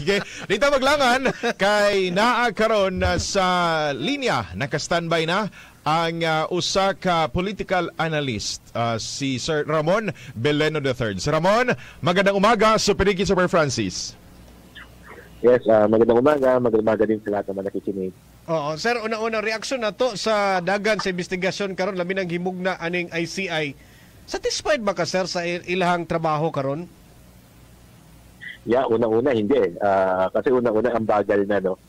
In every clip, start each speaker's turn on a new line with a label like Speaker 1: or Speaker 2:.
Speaker 1: Sige, dito maglangan kay naa karon sa linya, naka-standby na ang usa ka political analyst, si Sir Ramon Beleno III. Sir Ramon, magandang umaga sa Pinigi Super Francis.
Speaker 2: Yes, magandang umaga din sa lahat ng mga nakikinig.
Speaker 3: Oo, sir, una-una reaksyon na to sa dagan sa investigasyon karon labi ng himugna aning ICI. Satisfied ba ka, sir, sa ilahang trabaho karon?
Speaker 2: Yeah, una-una hindi. Kasi una-una ang bagal na, no.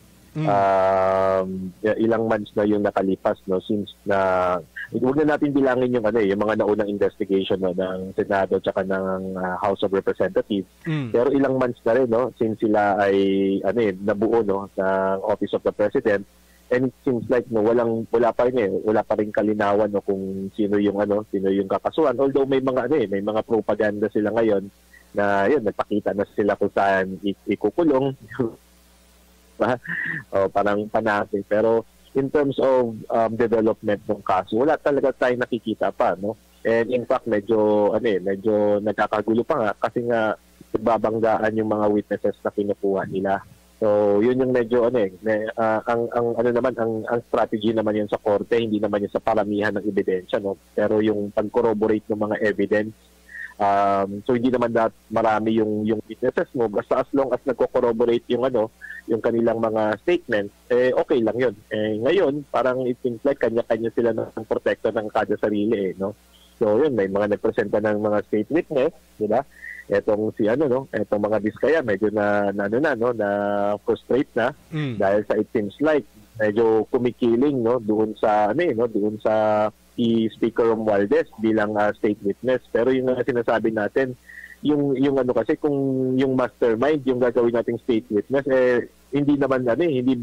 Speaker 2: Ilang months na yung nakalipas, no, since na huwag na natin bilangin yung yung mga naunang investigation, no, ng Senado at saka ng House of Representatives. Pero ilang months na rin, no, since sila ay nabuo, no, ng Office of the President. And it seems like, no, wala pa rin kalinawan, no, kung sino yung kakasuhan. Although may mga propaganda sila ngayon na yun, nagpakita na sila kung saan ikukulong. Parang panate. Pero in terms of development ng kaso, wala talaga tayong nakikita pa, no? And in fact, medyo nagkakagulo pa nga kasi nga nagbabanggaan yung mga witnesses na kinukuha nila. So, yun yung medyo ang strategy naman yun sa korte, hindi naman yun sa paramihan ng ebidensya, no? Pero yung pag-corroborate ng mga evidence. So hindi naman marami yung witnesses mo, basta as long as nagko-corroborate yung kanilang mga statements, okay lang yun. Ngayon, parang it seems like kanya-kanya sila ng protekto ng kada sarili, no? So yun, may mga nagpresenta ng mga state witness, di ba? Etong etong mga Diskaya medyo na frustrate na dahil sa it seems like medyo kumikiling, no, doon sa si Speaker Romualdez bilang state witness. Pero yung sinasabi natin, yung kasi kung yung mastermind yung gagawin nating state witness, hindi naman hindi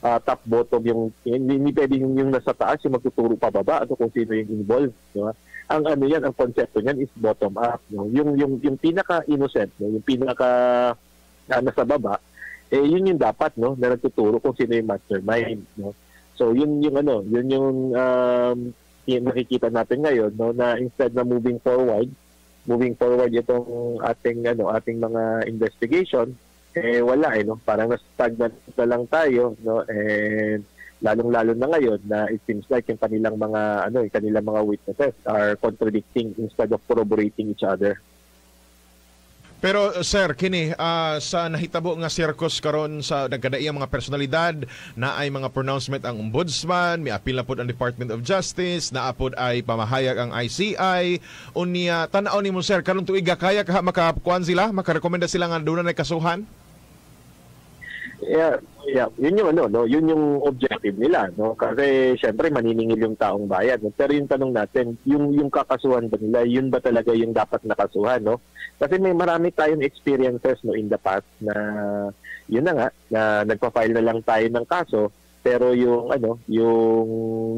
Speaker 2: top bottom yung hindi pwedeng yung nasa taas yung magtuturo pababa kung sino yung involved, di ba? Ang ang konsepto niyan is bottom up, no? Yung pinaka innocent, no? Yung pinaka nasa baba, yun yung dapat, no, na nagtuturo kung sino yung mastermind, no? So yun yung nakikita natin ngayon, no, na instead na moving forward itong ating mga investigation, wala, no, parang na-stagnant na lang tayo, no, and lalong-lalo na ngayon na it seems like yung kanilang mga witnesses are contradicting instead of corroborating each other.
Speaker 1: Pero sir, kini sa nahitabo nga circus karon sa nagkadaiyang mga personalidad na ay mga pronouncement ang ombudsman, may apil na pod ang Department of Justice, naapod ay pamahayag ang ICI. Unya tan-aw nimo sir karon tuig kaya ka makakuan sila, makarekomenda sila nga doon na kasuhan?
Speaker 2: Yeah. Yun yung yun yung objective nila, no? Kasi syempre maniningil yung taong bayan, no? Pero yung tanong natin, yung kakasuhan ba nila, yun ba talaga yung dapat nakasuhan, no? Kasi may marami tayong experiences, no, in the past na yun na nga na nagpa-file na lang tayo ng kaso, pero yung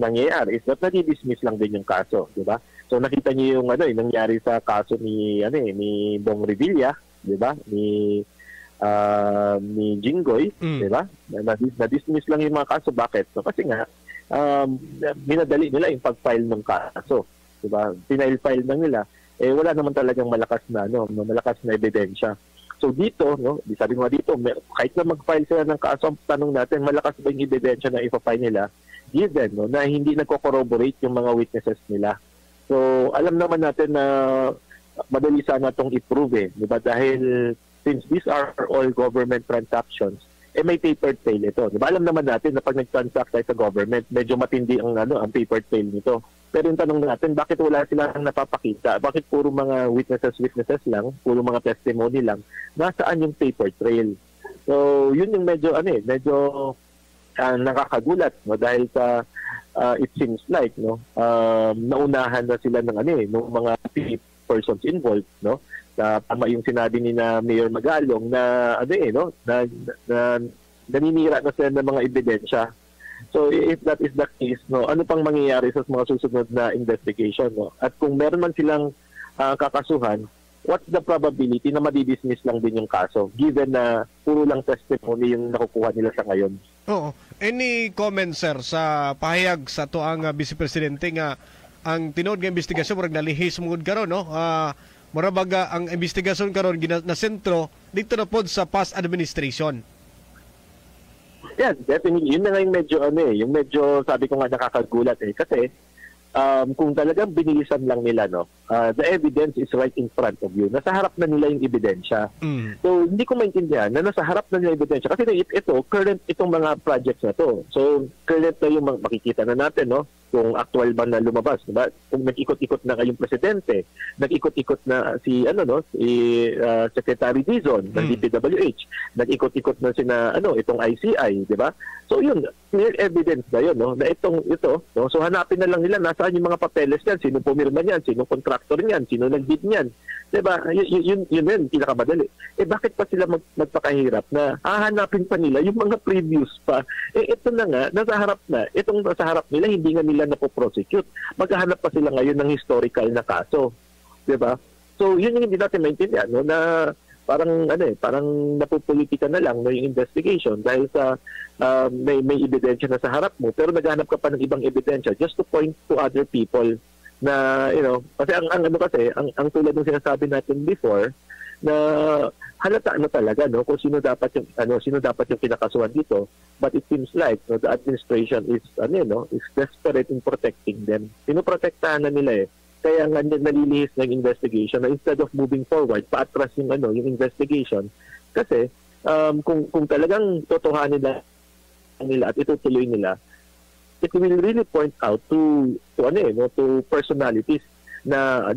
Speaker 2: nangyayari is that nadi-dismiss lang din yung kaso, di ba? So nakita niyo yung nangyari sa kaso ni Bong Revilla, di ba? Ni Jinggoy, di ba? Na-dismiss lang yung mga kaso. Bakit? So, kasi nga, minadali nila yung pag-file ng kaso. Di ba? Pinail-file lang nila. Wala naman talagang malakas na ebidensya. So, dito, no, sabi mo dito, kahit na mag-file sila ng kaso, ang tanong natin, malakas ba yung ebidensya na ipa-file nila? Given, no, na hindi nagko-corroborate yung mga witnesses nila. So, alam naman natin na madali sana itong i-prove, di ba? Dahil since these are all government transactions, may paper trail ito. Diba? Alam naman natin na pag nag-transact tayo sa government, medyo matindi ang paper trail nito. Pero yung tanong natin, bakit wala silang napapakita? Bakit puro mga witnesses lang, puro mga testimony lang? Nasaan yung paper trail? So, yun yung medyo nakakagulat, no? Dahil sa it seems like, no, naunahan na sila ng ng mga persons involved, no? Tama yung sinabi ni na Mayor Magalong na naninira na sila ng mga ebidensya. So if that is the case, no, ano pang mangyayari sa mga susunod na investigation, no? At kung meron man silang kakasuhan, what's the probability na madidismiss lang din yung kaso given na puro lang testimony yung nakukuha nila sa ngayon?
Speaker 3: Oo. Any comment, sir, sa pahayag sa tuang Vice Presidente nga ang tinuod nga investigasyon murag nalihis mungod karon, no? mura baga ang investigasyon karon na sentro dito na pod sa past administration.
Speaker 2: Yeah, definitely. Yun na nga yung medyo yung medyo sabi ko nga nakakagulat kasi kung talagang binilisan lang nila the evidence is right in front of you. Nasa harap na nila yung ebidensya. So hindi ko maintindihan na nasa harap na nila yung ebidensya kasi ito current itong mga projects na to. So current na yung makikita na natin kung actual ba na lumabas, diba? Kung nag-ikot-ikot na kayong presidente, nag-ikot-ikot na si Secretary Dizon ng DPWH, nag-ikot-ikot na sina itong ICI, diba? So yun, clear evidence na yun, na ito. So hanapin na lang nila nasaan yung mga papeles niyan, sino pumirma niyan, sino contractor niyan, sino nag-bid niyan. Diba? Yun pinakamadali. Bakit pa sila magpakahirap na hahanapin pa nila yung mga previous pa? Ito na nga, nasa harap na. Itong nasa harap nila, hindi nga nila napoprosecute. Maghahanap pa sila ngayon ng historical na kaso. Diba? So, yun yung hindi natin maintindihan, na parang napupolitika na lang yung investigation dahil sa may ebidensya na sa harap mo, pero naghahanap ka pa ng ibang ebidensya just to point to other people na kasi ang tulad ng sinasabi natin before na halata talaga kung sino dapat yung kinakasuhan dito, but it seems like the administration is is desperate in protecting them. Pinoprotektahan na nila kaya nga nalilihis ng investigation na instead of moving forward paatras yung investigation kasi kung talagang totohanin nila at itutuloy nila, it will really point out to personalities na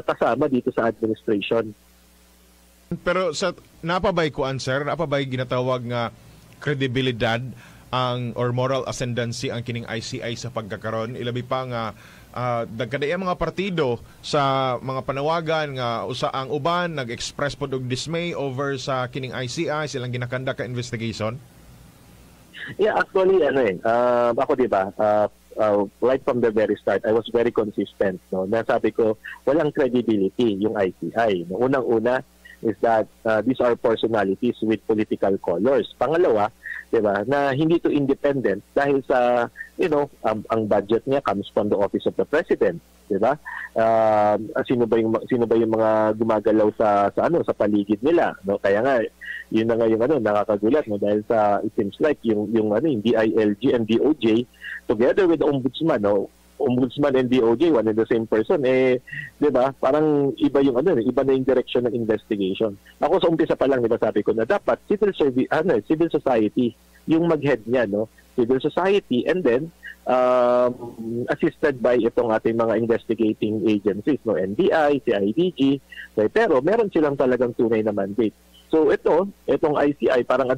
Speaker 2: kasama dito sa administration.
Speaker 1: Pero sa napabay kuan sir, napabay ginatawag nga kredibilidad or moral ascendancy ang kining ICI sa pagkakaroon, ilabi pa nga dagkadaya mga partido sa mga panawagan nga usa ang uban nag-express pod og dismay over sa kining ICI silang ginakanda ka investigation.
Speaker 2: Yeah, actually ako diba right from the very start I was very consistent nasabi ko walang credibility yung ICI. Unang-una is that these are personalities with political colors. Pangalawa, diba, na hindi to independent dahil sa ang budget niya comes from the office of the president, diba? Sino ba yung mga gumagalaw sa paligid nila, Kaya nga yun na nga yung nakakagulat dahil sa it seems like yung DILG and DOJ together with the ombudsman ombudsman and DOJ one and the same person 'di ba parang iba yung iba na yung direction ng investigation. Ako sa umpisa pa lang sabi ko na dapat civil society yung mag-head niya civil society and then assisted by itong ating mga investigating agencies NBI, CIDG, pero meron silang talagang tunay na mandate. So itong ICI parang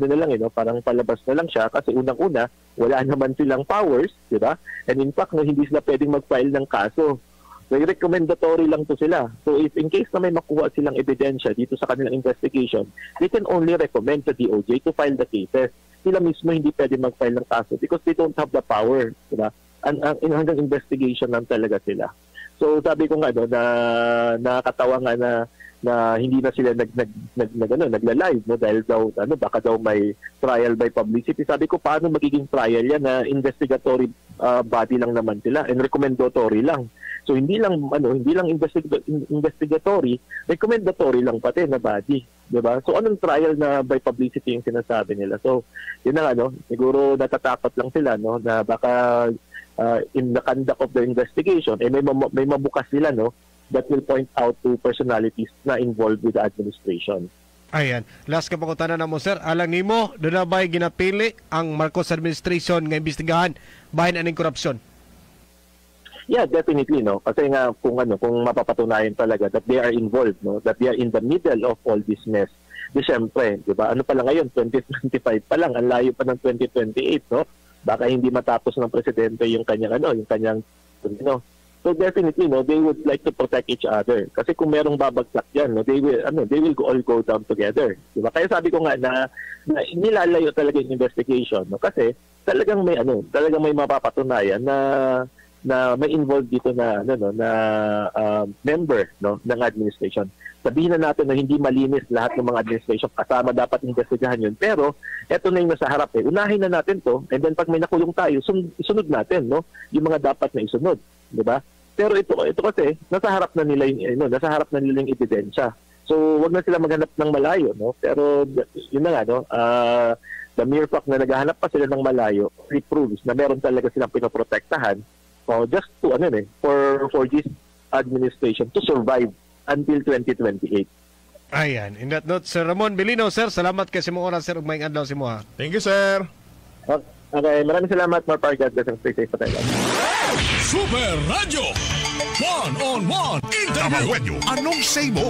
Speaker 2: parang palabas na lang siya kasi unang-una wala naman silang powers, 'di ba? And in fact hindi sila pwedeng mag-file ng kaso. May recommendatory lang to sila. So if in case na may makuha silang ebidensya dito sa kanilang investigation, they can only recommend to DOJ to file the cases. Sila mismo hindi pwedeng mag-file ng kaso because they don't have the power, 'di ba? Hanggang investigation lang talaga sila. So sabi ko nga na nakakatawa nga na hindi na sila nagla-live dahil daw baka daw may trial by publicity. Sabi ko paano magiging trial yan na investigatory body lang naman sila and recommendatory lang. So hindi lang investigatory, recommendatory lang pati na body, 'di ba? So anong trial na by publicity yung sinasabi nila? So yun na siguro natatakot lang sila na baka in the conduct of the investigation may mabukas sila that will point out to personalities na involved with the administration.
Speaker 3: Ayan. Last ka pangutana na mo, sir. Alang nimo, doon na ba'y ginapili ang Marcos administration nga imbestigahan bahin aning korupsyon?
Speaker 2: Yeah, definitely, Kasi nga, kung mapapatunayan talaga that they are involved, that they are in the middle of all this mess. Di syempre, di ba? Ano pa lang ngayon? 2025 pa lang. Ang layo pa ng 2028, Baka hindi matapos ng presidente yung kanyang, So definitely, they would like to protect each other. Kasi kung merong babagsak diyan, they will all go down together. Diba? Kaya sabi ko nga na nilalayo talaga yung investigation, Kasi talagang may mapapatunayan na may involved dito na member ng administration. Sabihin na natin na hindi malinis lahat ng mga administration, kasama dapat investigahan yun. Pero eto na yung nasa harap unahin na natin to and then pag may nakulong tayo, isunod natin yung mga dapat na isunod. Diba? Pero ito kasi nasa harap na nila yung ebidensya. So wag na sila maghanap ng malayo, no? Pero yun na nga, no? The mere fact na naghahanap pa sila ng malayo proves na meron talaga silang pinoprotektahan just to for this administration to survive until 2028.
Speaker 3: Ayan. In that note, Sir Ramon Bilino, sir, salamat kay si mo oras, sir, ug maayong adlaw si mo ha.
Speaker 1: Thank you, sir.
Speaker 2: Okay, maraming salamat, Mar Pargat. Stay safe pa tayo.
Speaker 4: Super Radio. One-on-one interview. Anong say mo?